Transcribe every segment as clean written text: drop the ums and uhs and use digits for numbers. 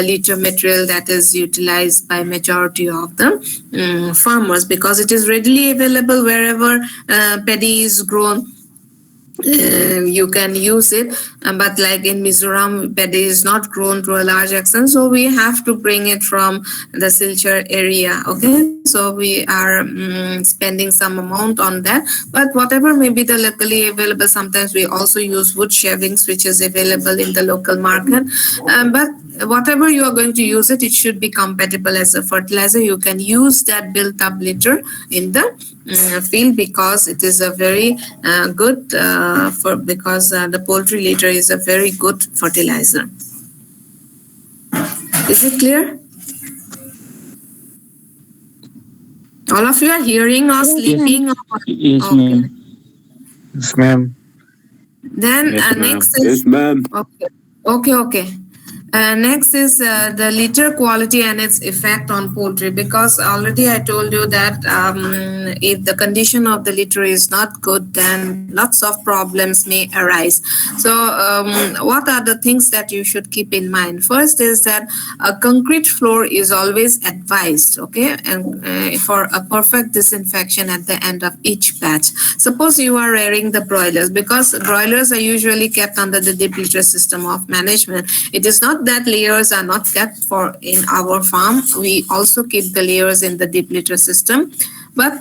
litter material that is utilized by majority of the farmers, because it is readily available wherever paddy is grown. You can use it, but like in Mizoram, paddy is not grown to a large extent, so we have to bring it from the Silchar area. Okay, so we are spending some amount on that, but whatever may be the locally available, sometimes we also use wood shavings which is available in the local market, but whatever you are going to use it, it should be compatible as a fertilizer. You can use that built up litter in the field, because it is a very good because the poultry litter is a very good fertilizer. Is it clear? All of you are hearing or sleeping? Yes, Okay. ma'am. Yes, ma'am. Then Yes, ma'am. next is Yes, ma'am. okay. Next is the litter quality and its effect on poultry, because already I told you that if the condition of the litter is not good, then lots of problems may arise. So what are the things that you should keep in mind? First is that a concrete floor is always advised, okay, and for a perfect disinfection at the end of each batch. Suppose you are rearing the broilers, because broilers are usually kept under the deep litter system of management. It is not that layers are not kept for in our farm. We also keep the layers in the deep litter system, but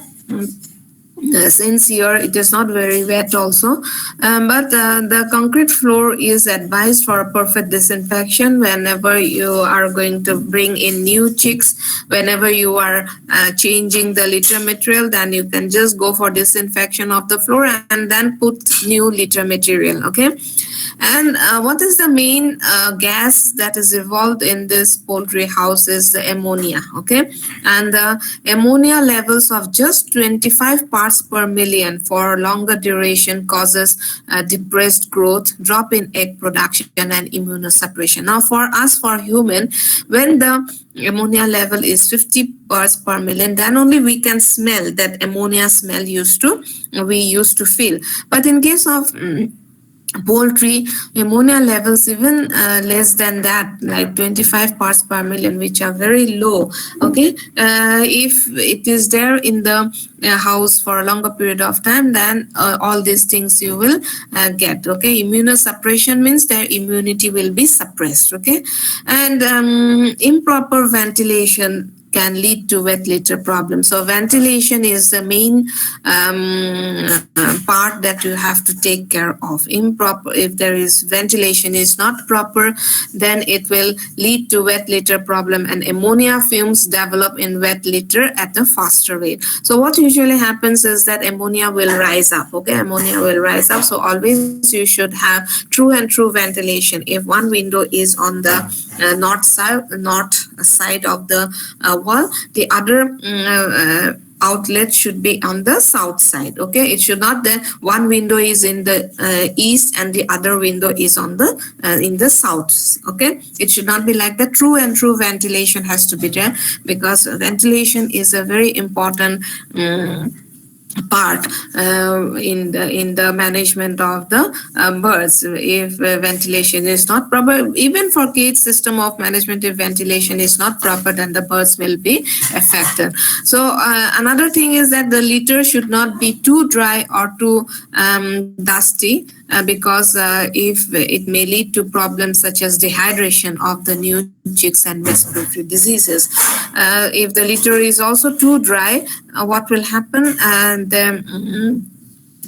since here it is not very wet also, but the concrete floor is advised for a perfect disinfection whenever you are going to bring in new chicks. Whenever you are changing the litter material, then you can just go for disinfection of the floor and then put new litter material. Okay. And what is the main gas that is evolved in this poultry house is the ammonia. Okay, and the ammonia levels of just 25 parts per million for longer duration causes depressed growth, drop in egg production, and immunosuppression. Now, for us, for human, when the ammonia level is 50 parts per million, then only we can smell that ammonia smell we used to feel. But in case of poultry, ammonia levels even less than that, like 25 parts per million, which are very low. Okay, if it is there in the house for a longer period of time, then all these things you will get. Okay, immunosuppression means their immunity will be suppressed. Okay, and improper ventilation can lead to wet litter problems. So ventilation is the main part that you have to take care of. If there is ventilation is not proper, then it will lead to wet litter problem, and ammonia fumes develop in wet litter at a faster rate. So what usually happens is that ammonia will rise up. Okay, ammonia will rise up. So always you should have true ventilation. If one window is on the north side of the wall, the other outlet should be on the south side. Okay, it should not that one window is in the east and the other window is on the in the south. Okay, it should not be like that. True ventilation has to be there, because ventilation is a very important part in the management of the birds. If ventilation is not proper, even for cage system of management, if ventilation is not proper, then the birds will be affected. So another thing is that the litter should not be too dry or too dusty, because if it may lead to problems such as dehydration of the new chicks and respiratory diseases. If the litter is also too dry, what will happen? And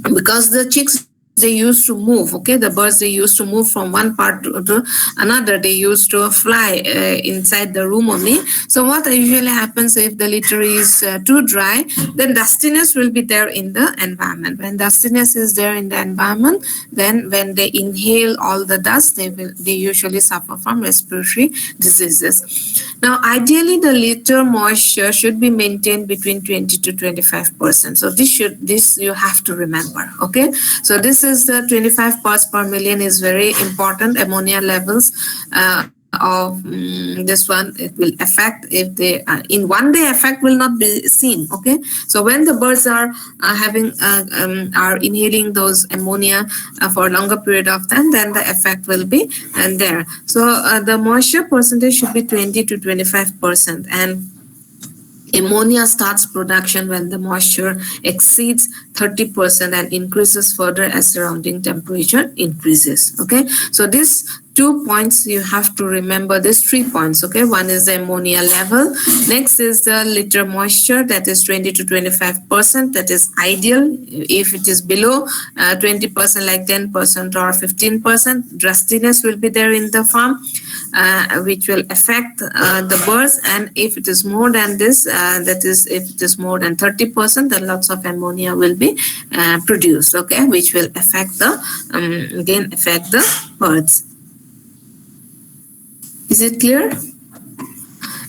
because the chicks, they used to move, okay, the birds, they used to move from one part to another. They used to fly inside the room only. So what usually happens, if the litter is too dry, then dustiness will be there in the environment. When dustiness is there in the environment, then when they inhale all the dust, they usually suffer from respiratory diseases. Now, ideally, the litter moisture should be maintained between 20 to 25%. So this you have to remember. Okay, so this is the 25 parts per million is very important. Ammonia levels of this one, it will affect if they in one day effect will not be seen. Okay, so when the birds are having are inhaling those ammonia for a longer period of time, then the effect will be there. So the moisture percentage should be 20 to 25%, and ammonia starts production when the moisture exceeds 30% and increases further as surrounding temperature increases. Okay, so these 2 points you have to remember, these 3 points. Okay, one is the ammonia level, next is the liter moisture, that is 20 to 25%, that is ideal. If it is below 20%, like 10% or 15%, drastiness will be there in the farm, which will affect the birds. And if it is more than this, that is if it is more than 30%, then lots of ammonia will be produced. Okay, which will affect the again affect the birds. Is it clear?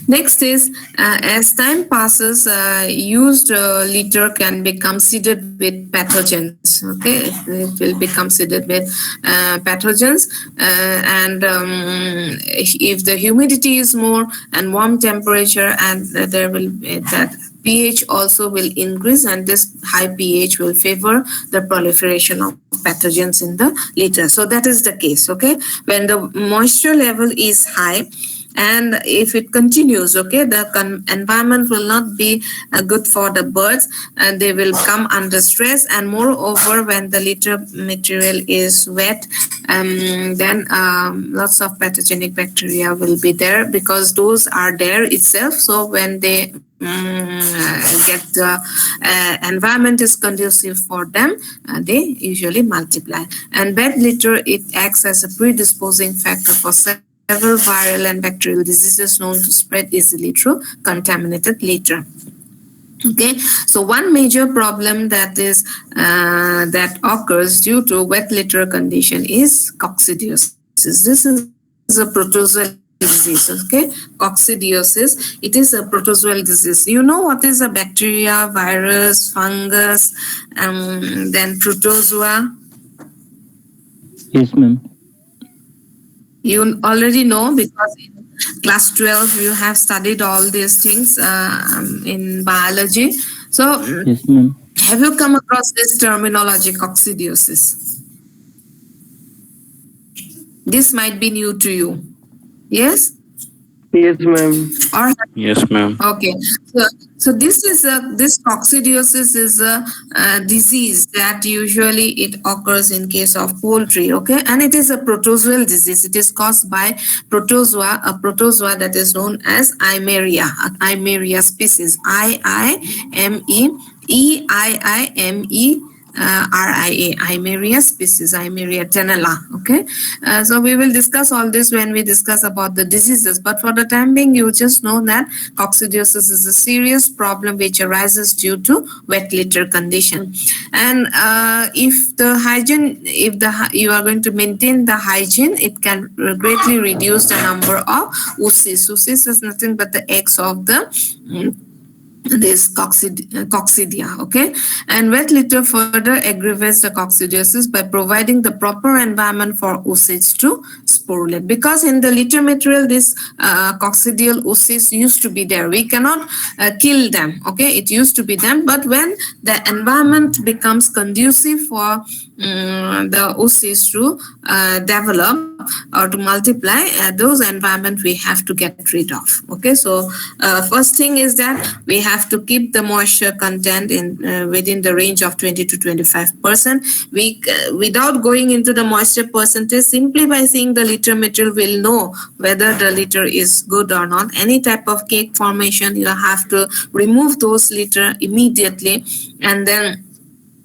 Next is, as time passes, used litter can become seeded with pathogens. Okay, it will become seeded with pathogens, and if the humidity is more and warm temperature, and there will be that pH also will increase, and this high pH will favor the proliferation of pathogens in the litter. So that is the case. Okay, when the moisture level is high, and if it continues, okay, the environment will not be good for the birds, and they will come under stress. And moreover, when the litter material is wet, then lots of pathogenic bacteria will be there, because those are there itself. So when they get the environment is conducive for them, they usually multiply. And bad litter, it acts as a predisposing factor for several viral and bacterial diseases known to spread easily through contaminated litter. Okay, so one major problem that is that occurs due to wet litter condition is coccidiosis. This is a protozoal disease. Okay, coccidiosis, it is a protozoal disease. You know what is a bacteria, virus, fungus, then protozoa? Yes, ma'am. You already know, because in class 12 you have studied all these things in biology. So Yes, ma'am. have you come across this terminology, coccidiosis? This might be new to you. Yes? Yes, ma'am. Or Yes, ma'am. okay, so this is this coccidiosis is a disease that usually it occurs in case of poultry. Okay, and it is a protozoal disease. It is caused by protozoa, a protozoa that is known as Eimeria, Eimeria species. RIA, Eimeria species, Eimeria tenella. Okay, so we will discuss all this when we discuss about the diseases. But for the time being, you just know that coccidiosis is a serious problem which arises due to wet litter condition. And if the hygiene, you are going to maintain the hygiene, it can greatly reduce the number of oocysts. Oocysts is nothing but the eggs of the this coccidia. Okay, and wet litter further aggravates the coccidiosis by providing the proper environment for oocysts to sporulate, because in the litter material this coccidial oocysts used to be there. We cannot kill them. Okay, it used to be them, but when the environment becomes conducive for the oocysts to develop or to multiply, those environment we have to get rid of. Okay, so first thing is that we have to keep the moisture content in within the range of 20 to 25%. We without going into the moisture percentage, simply by seeing the litter material will know whether the litter is good or not. Any type of cake formation, you have to remove those litter immediately, and then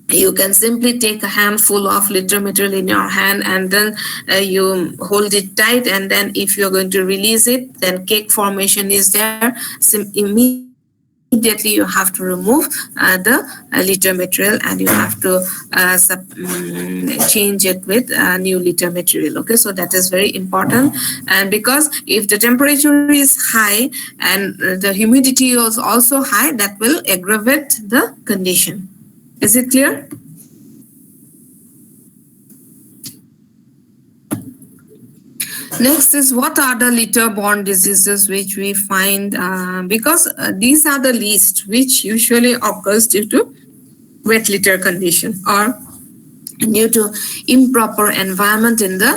you can simply take a handful of litter material in your hand, and then you hold it tight, and then if you're going to release it, then cake formation is there. Immediately you have to remove the litter material, and you have to change it with new litter material. Okay, so that is very important. And because if the temperature is high and the humidity is also high, that will aggravate the condition. Is it clear? Next is what are the litter-borne diseases which we find because these are the least which usually occurs due to wet litter condition or due to improper environment in the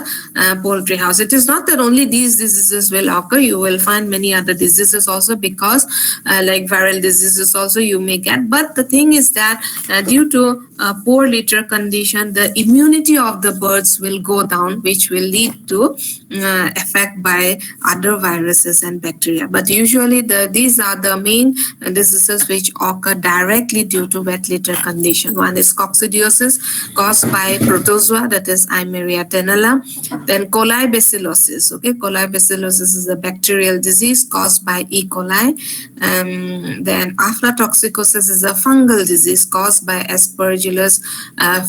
poultry house. It is not that only these diseases will occur. You will find many other diseases also because like viral diseases also you may get. But the thing is that due to poor litter condition, the immunity of the birds will go down, which will lead to effect by other viruses and bacteria. But usually these are the main diseases which occur directly due to wet litter condition. One is coccidiosis caused by protozoa, that is Eimeria tenella. Then coli bacillosis. Okay, coli bacillosis is a bacterial disease caused by E. coli. Then aflatoxicosis is a fungal disease caused by Aspergillus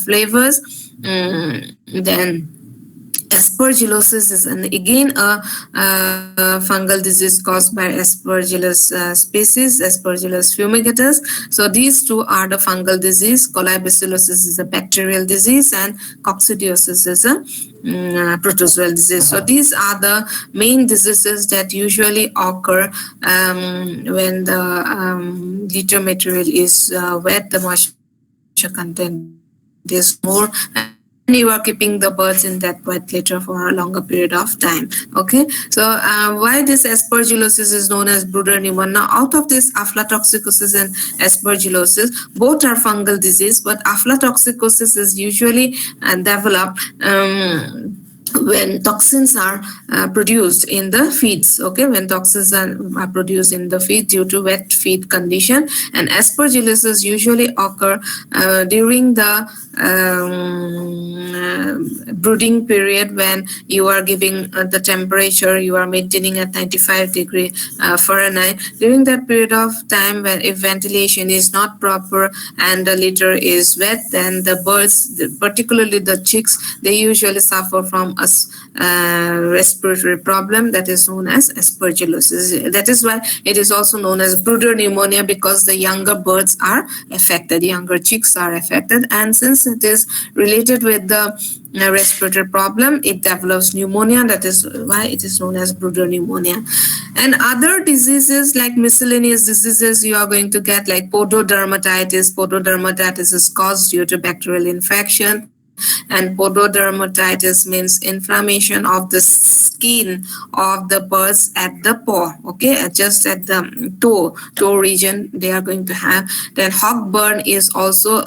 flavus. Then Aspergillosis is again a fungal disease caused by Aspergillus species, Aspergillus fumigatus. So these two are the fungal disease. Coli bacillosis is a bacterial disease, and coccidiosis is a protozoal disease. So these are the main diseases that usually occur when the litter material is wet, the moisture content is more, and you are keeping the birds in that wet litter for a longer period of time. Okay, so why this aspergillosis is known as brooder pneumonia? Now, out of this aflatoxicosis and aspergillosis, both are fungal disease, but aflatoxicosis is usually developed when toxins are produced in the feeds. Okay, when toxins are produced in the feed due to wet feed condition. And aspergillosis usually occur during the brooding period, when you are giving the temperature, you are maintaining at 95 Fahrenheit. During that period of time, when if ventilation is not proper and the litter is wet, then the birds, particularly the chicks, they usually suffer from a respiratory problem that is known as aspergillosis. That is why it is also known as brooder pneumonia, because the younger birds are affected, younger chicks are affected, and since it is related with the respiratory problem, it develops pneumonia. That is why it is known as brooder pneumonia. And other diseases like miscellaneous diseases you are going to get, like pododermatitis. Pododermatitis is caused due to bacterial infection, and pododermatitis means inflammation of the skin of the birds at the paw, okay, just at the toe region they are going to have. Then heartburn is also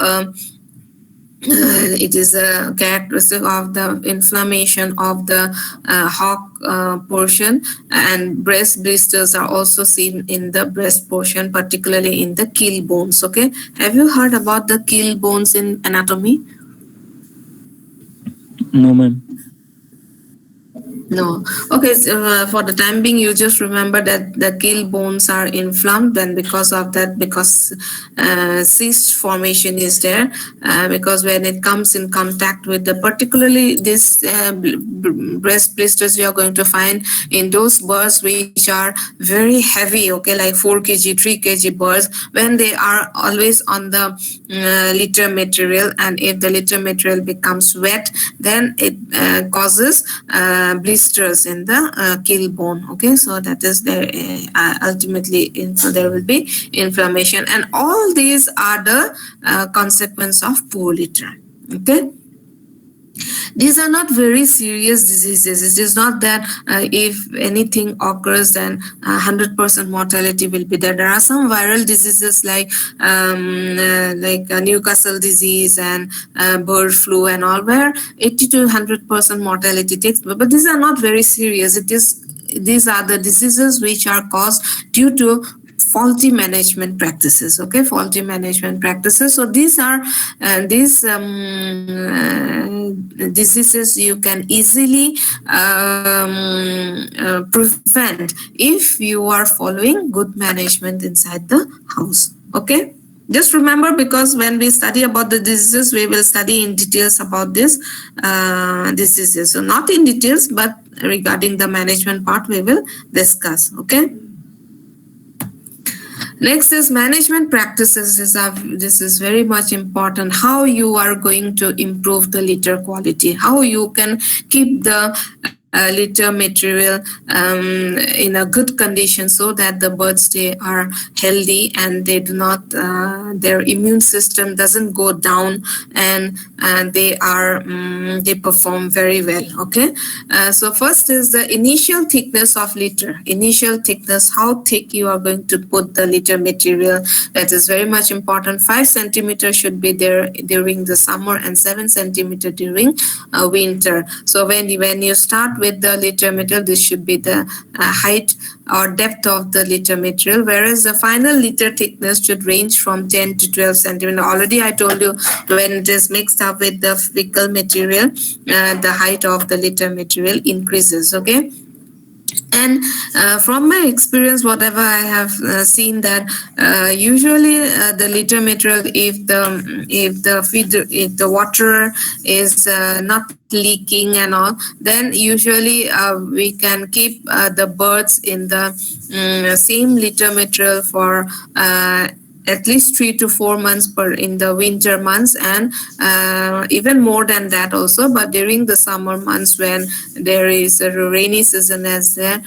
it is a characteristic of the inflammation of the hawk portion, and breast blisters are also seen in the breast portion, particularly in the keel bones. Okay, have you heard about the keel bones in anatomy? No, ma'am. No. Okay, so, for the time being, you just remember that the keel bones are inflamed, and because of that, because cyst formation is there, because when it comes in contact with the, particularly this breast blisters, you are going to find in those birds which are very heavy, okay, like 4 kg, 3 kg birds, when they are always on the litter material, and if the litter material becomes wet, then it causes blisters in the keel bone. Okay, so that is there. Ultimately, so there will be inflammation, and all these are the consequence of poor litter. Okay. These are not very serious diseases. It is not that if anything occurs, then 100% mortality will be there. There are some viral diseases like Newcastle disease and bird flu and all, where 80 to 100% mortality takes place. But these are not very serious. These are the diseases which are caused due to faulty management practices. Okay, faulty management practices. So these are these diseases you can easily prevent if you are following good management inside the house. Okay, just remember, because when we study about the diseases, we will study in details about this diseases. So not in details, but regarding the management part we will discuss. Okay. Next is management practices. This is very much important. How you are going to improve the litter quality, how you can keep the litter material in a good condition, so that the birds, they are healthy and they do not their immune system doesn't go down, and they perform very well. Okay, so first is the initial thickness of litter. Initial thickness, how thick you are going to put the litter material, that is very much important. 5 centimeters should be there during the summer and 7 centimeters during winter. So when you start with the litter material, this should be the height or depth of the litter material, whereas the final litter thickness should range from 10 to 12 centimeters. Already I told you, when it is mixed up with the fecal material, the height of the litter material increases. Okay, and from my experience, whatever I have seen, that usually the litter material, if the water is not leaking and all, then usually we can keep the birds in the same litter material for at least 3 to 4 months per in the winter months, and even more than that also. But during the summer months, when there is a rainy season as there,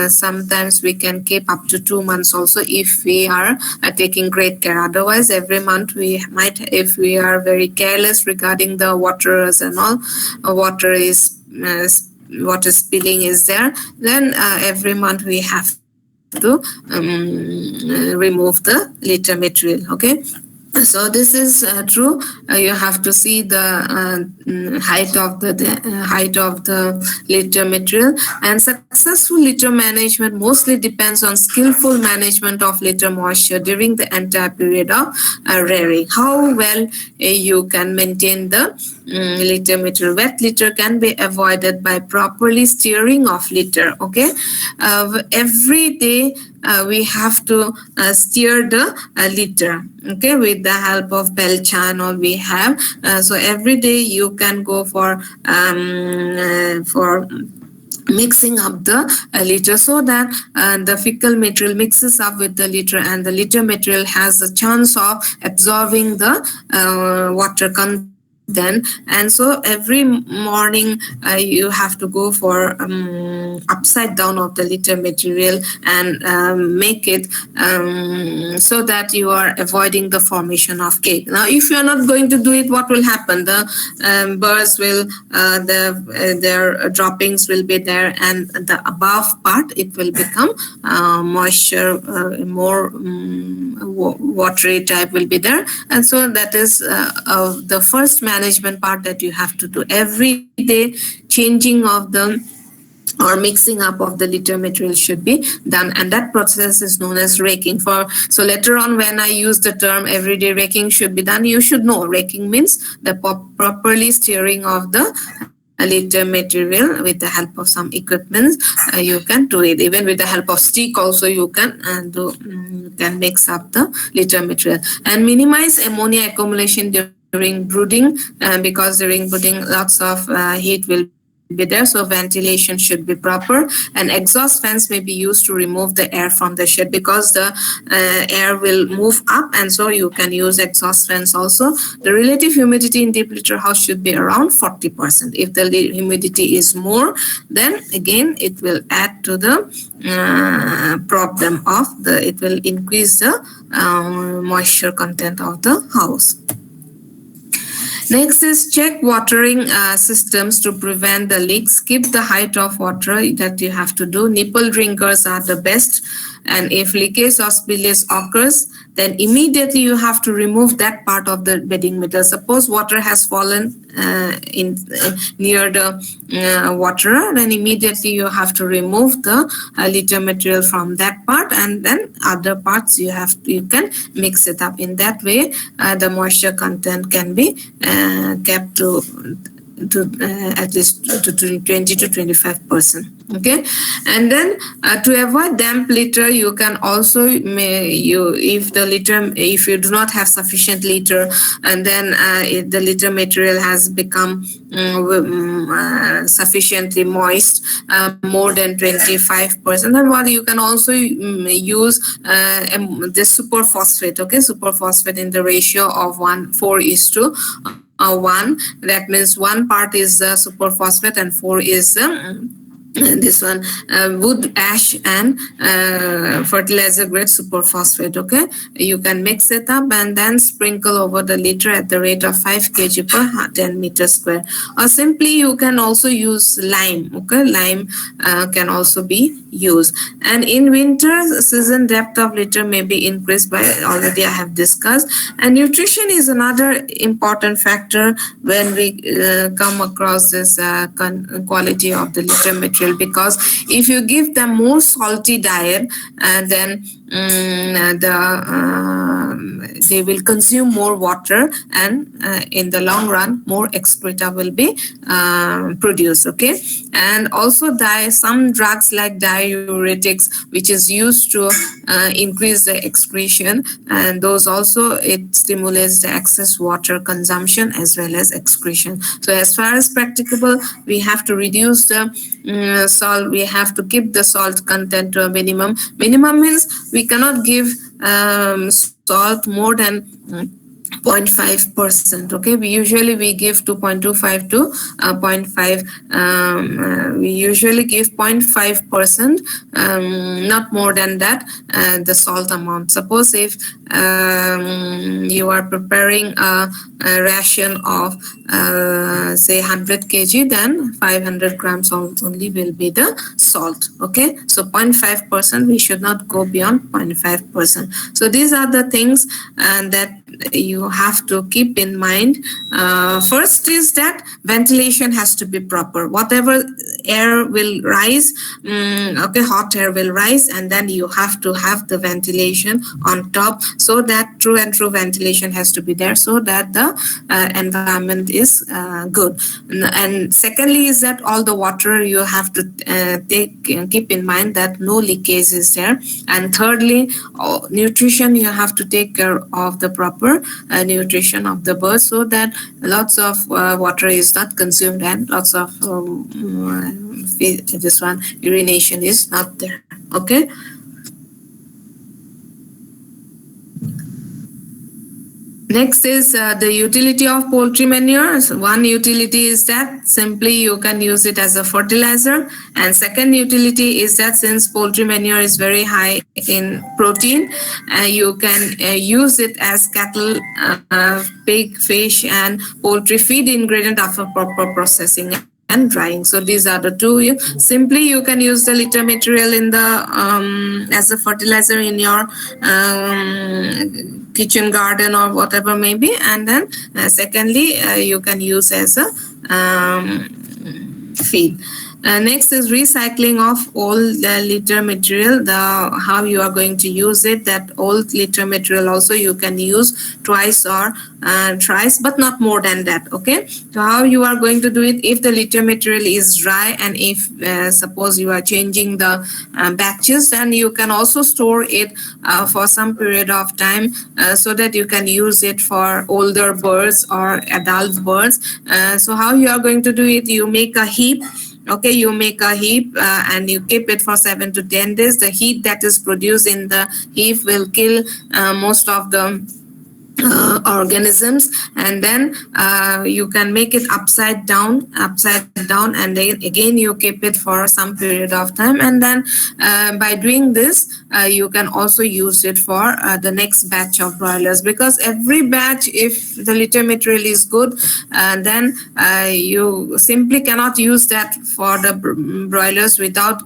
sometimes we can keep up to 2 months also, if we are taking great care. Otherwise, every month we might, if we are very careless regarding the waters and all, water spilling is there, then every month we have to remove the litter material. Okay, so this is true. You have to see the height of the litter material. And successful litter management mostly depends on skillful management of litter moisture during the entire period of rearing. How well you can maintain the litter material. Wet litter can be avoided by properly steering of litter. Okay, every day we have to steer the litter. Okay, with the help of pelcha and all we have. So every day you can go for mixing up the litter, so that the fecal material mixes up with the litter, and the litter material has a chance of absorbing the water content. And so every morning you have to go for upside down of the litter material and make it so that you are avoiding the formation of cake. Now, if you are not going to do it, what will happen? The birds will their droppings will be there, and the above part, it will become moisture, more watery type will be there. And so that is the first management part that you have to do every day. Changing of the or mixing up of the litter material should be done, and that process is known as raking. So later on, when I use the term everyday raking should be done, you should know raking means the properly steering of the litter material with the help of some equipment. You can do it even with the help of stick. Also, you can can mix up the litter material and minimize ammonia accumulation during brooding, because during brooding lots of heat will be there, so ventilation should be proper, and exhaust fans may be used to remove the air from the shed, because the air will move up, and so you can use exhaust fans also. The relative humidity in deep litter house should be around 40%. If the humidity is more, then again it will add to the problem of it will increase the moisture content of the house. Next is check watering systems to prevent the leaks. Keep the height of water that you have to do. Nipple drinkers are the best. And if leakage or spillage occurs, then immediately you have to remove that part of the bedding material. Suppose water has fallen near the water, then immediately you have to remove the litter material from that part, and then other parts you can mix it up. In that way, the moisture content can be kept to at least to 20 to 25%. Okay, and then to avoid damp litter, you can also if you do not have sufficient litter, and then if the litter material has become sufficiently moist, more than 25%, then what you can also use this superphosphate. Okay, superphosphate in the ratio of 1:4 1. That means one part is superphosphate and 4 is this one wood ash and fertilizer grade superphosphate. Okay, you can mix it up and then sprinkle over the liter at the rate of 5 kg per 10 meter square, or simply you can also use lime. Okay, lime can also be used. And in winter season, depth of litter may be increased by, already I have discussed. And nutrition is another important factor when we come across this quality of the litter material, because if you give them more salty diet, then they will consume more water, and in the long run more excreta will be produced. Okay, and also some drugs like diuretics, which is used to increase the excretion, and those also, it stimulates the excess water consumption as well as excretion. So as far as practicable, we have to reduce the salt. We have to keep the salt content to a minimum. Minimum means we cannot give salt more than 0.5%. Okay, we give 2.25 to 0.5. We usually give 0.5%, not more than that, the salt amount. Suppose if you are preparing a ration of say 100 kg, then 500 grams only will be the salt. Okay, so 0.5%, we should not go beyond 0.5%. So these are the things that you have to keep in mind. First is that ventilation has to be proper. Whatever air will rise, okay, hot air will rise, and then you have to have the ventilation on top, so that true ventilation has to be there, so that the environment is good. And secondly is that all the water you have to keep in mind that no leakage is there. And thirdly, nutrition, you have to take care of the proper nutrition of the bird, so that lots of water is not consumed and lots of this one urination is not there. Okay. Next is the utility of poultry manure. So one utility is that simply you can use it as a fertilizer, and second utility is that since poultry manure is very high in protein, you can use it as cattle, pig, fish and poultry feed ingredient after proper processing and drying. So these are the two. Simply you can use the litter material in the as a fertilizer in your kitchen garden or whatever may be, and then secondly you can use as a feed. Next is recycling of old litter material. How you are going to use it. That old litter material also you can use twice or thrice, but not more than that. Okay. So how you are going to do it? If the litter material is dry, and if suppose you are changing the batches, then you can also store it for some period of time, so that you can use it for older birds or adult birds. So how you are going to do it? You make a heap. Okay, you make a heap and you keep it for 7 to 10 days. The heat that is produced in the heap will kill most of the organisms, and then you can make it upside down, and then again you keep it for some period of time, and then by doing this you can also use it for the next batch of broilers, because every batch, if the litter material is good, then you simply cannot use that for the broilers without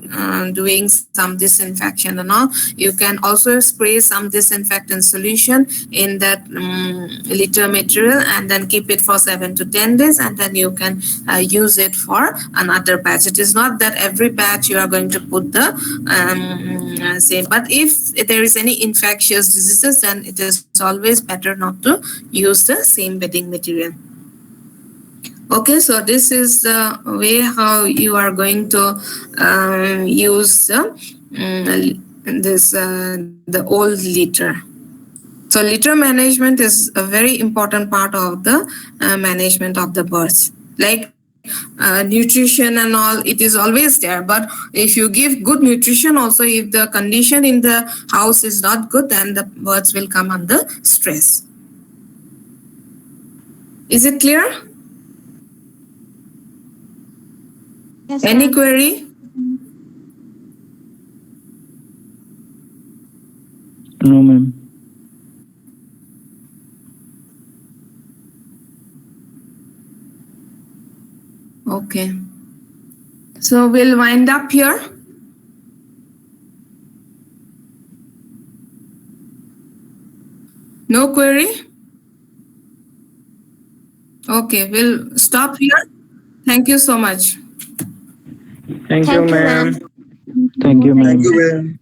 doing some disinfection and all. You can also spray some disinfectant solution in that litter material, and then keep it for 7 to 10 days, and then you can use it for another batch. It is not that every batch you are going to put the same, but if there is any infectious diseases, then it is always better not to use the same bedding material. Okay, so this is the way how you are going to use the old litter. So litter management is a very important part of the management of the birds. Like nutrition and all, it is always there. But if you give good nutrition also, if the condition in the house is not good, then the birds will come under stress. Is it clear? Yes, Any ma'am. query? No, ma'am. Okay. So we'll wind up here. No query? Okay, we'll stop here. Thank you so much. Thank you, Thank you, ma'am. ma'am. Thank you, Thank ma'am. you, ma'am.